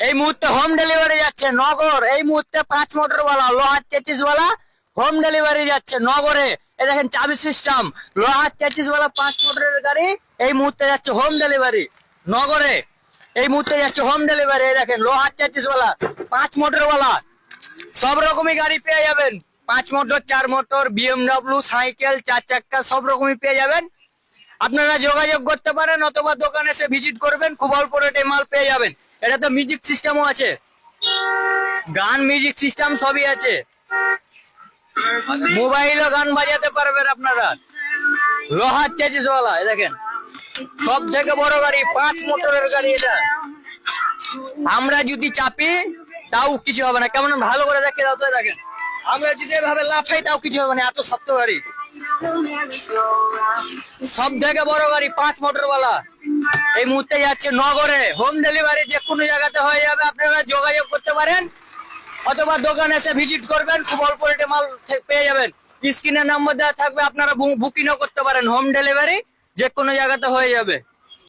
এই মুহূর্তে home delivery যাচ্ছে নগর। এই মুহূর্তে 5 মোটর ওয়ালা লোহার চেচিস ওয়ালা হোম ডেলিভারি যাচ্ছে নগরে। এই দেখেন চাবি সিস্টেম লোহার চেচিস ওয়ালা 5 মোটরের গাড়ি এই মুহূর্তে যাচ্ছে হোম ডেলিভারি নগরে। এই মুহূর্তে যাচ্ছে হোম ডেলিভারি। এই দেখেন লোহার চেচিস ওয়ালা 5 মোটর ওয়ালা সব রকমই গাড়ি পেয়ে যাবেন। 5 মোটর 4 মোটর বিএমডব্লিউ সাইকেল 4 চাক্কা সব রকমই পেয়ে যাবেন। আপনারা যোগাযোগ করতে পারেন অথবা দোকানে এসে ভিজিট করবেন, খুব অল্প রেটে মাল পেয়ে যাবেন। এটাতে মিউজিক সিস্টেমও আছে, গান মিউজিক সিস্টেম সবই আছে, মোবাইলও গান বাজাতে পারবেন আপনারা। লোহার চেচিস ওয়ালা দেখেন সব থেকে বড় গাড়ি 5 মোটরের গাড়ি এটা। আমরা যদি চাপি তাও কিছু হবে না, কেমন ভালো করে দেখে দাও তো। দেখেন আমরা যদি এভাবে লাফাই তাও কিছু হবে না, এত শক্ত গাড়ি। সব থেকে বড় গাড়ি 5 মোটর ওয়ালা এই মুহূর্তে যাচ্ছে নগরে। হোম ডেলিভারি যে কোনো জায়গাতে হয়ে যাবে, আপনারা যোগাযোগ করতে পারেন অথবা দোকানে এসে ভিজিট করবেন, খুব অল্প রেটে মাল পেয়ে যাবেন। স্ক্রিনের নাম্বার দেওয়া থাকবে, আপনারা বুকিংও করতে পারেন। হোম ডেলিভারি যে কোনো জায়গাতে হয়ে যাবে।